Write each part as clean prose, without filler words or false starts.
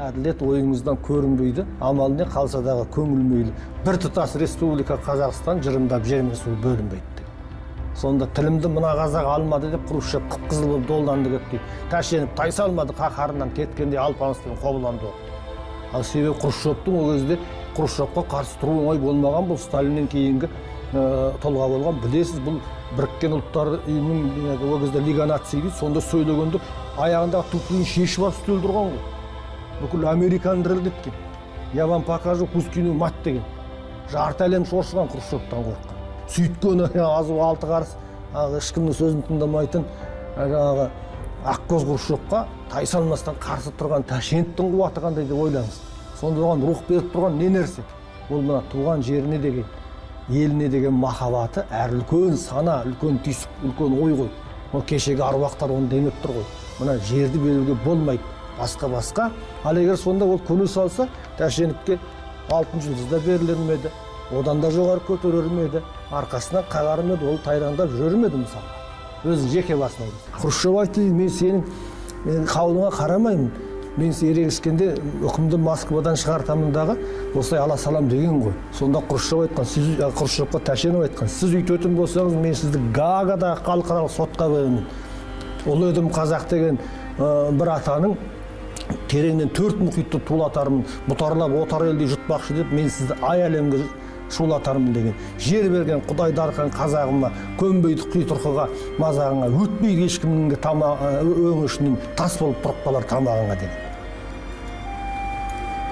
әділет ойыңыздан көрінбейді, амал не қалса дағы көңілмейлі. Bir тұтас республика Қазақстан жырымдап жермен су бөлінбейді. Сонда тілімді мына қазақ алмады деп Хрущев қып-қызыл болып долданды кетті. Тәшеніп тайсалмады, қаһарынан кеткенде алпамыспен қобыланды оқты. Ал себебі Хрущевтің ол кезде Хрущевқа қарсы тұру оңай болмаған, бұл Сталиннен кейінгі толға болған. Білесіз, бұл Біріккен ұлттар ұйымының ол кезде Лига наций дейді, сонда сөйлегенде аяғындағы туфлиін шешіп алып үстел тұрған ғой. Бүкіл Американ діріл кеткен. Я вам покажу Пушкину мать деген. Жарты әлем шошыған Хрущевтан қорыққан. Сөйткені азу алты қарыс, ешкімнің сөзін тыңдамайтын ақкөз Хрущевқа тайсалмастан қарсы тұрған Тәшеновтің қуаты қандай деп ойлаңыз. Сонда оған рух беріп тұрған не нәрсе? Ол мына туған жеріне деген, еліне деген махаббаты, әр үлкен сана, үлкен түйсік, үлкен ой ғой. Ол кешегі аруақтар оны демеп тұр ғой. Мына жерді беруге болмайды, басқа. Ал егер сонда ол көне салса, Тәшеновке алтын жұлдыз да берілмеді, одан да жоғары көтерілмеді, арқасынан қағармеді, ол тайраңдап жүрмеді мысалы. Өзі жеке басына. Хрущев айтты, мен сенің қаулыңа қарамаймын. Мен ерегіскенде үкімді Москвадан шығартамындағы осылай ала салам деген ғой. Сонда Хрущевқа Тәшенов айтқан, сіз үйтетін болсаңыз, мен сізді Гаагадағы халықаралық сотқа беремін. Ұлы едім қазақ деген бір атаның тереңнен 4 мұхитты тулатармын, бұтарлап отар елде жұтпақшы деп, мен сізді ай әлемге шулатармын деген. Жер берген Құдай дарқан қазағыма, көнбейді қи тұрқыға мазағыңа, өтпейді ешкімнің өңішінен тас болып тұрып қалар тамағыңа деген.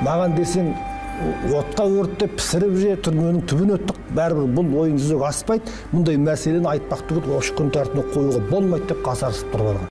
Маған десең, отқа өртте пісіріп же, түрменің түбін өттік, бәрібір бұл ойын жүзеге аспайды, мұндай мәселені айтпақ түгіл күн тәртібіне қоюға болмайды деп қасарысып тұрып алған.